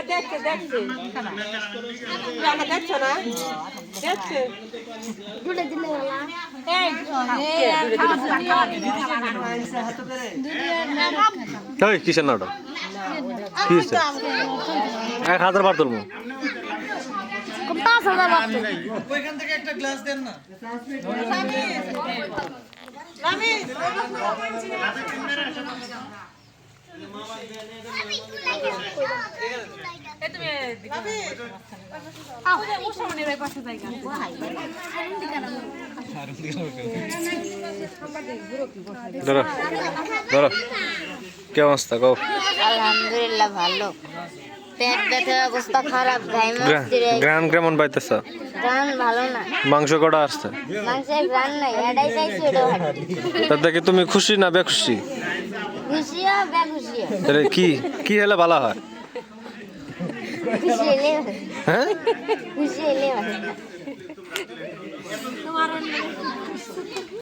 দেখছে দেখছে জানা দেখছো না দেখছে দুটো দিলে হলা এই কিসের নাটক কি হয়েছে 1000 বার তুলবো 5000 বাদ ওইখান থেকে একটা গ্লাস দেন না ধরো ধরো কি অবস্থা কও আলহামদুলিল্লাহ ভালো পেট ব্যথার অবস্থা খারাপ গ্রান কেমন পাইতেছ গান ভালো না মাংস কটা আসছে মাংসের গান নাই এটাই চাইছি ওটা হাঁটি তা দেখে তুমি খুশি না বেখুশি খুশিও বেখুশিও তাহলে কি হলে ভালো হয় খুশি এলে হ্যাঁ খুশি এলে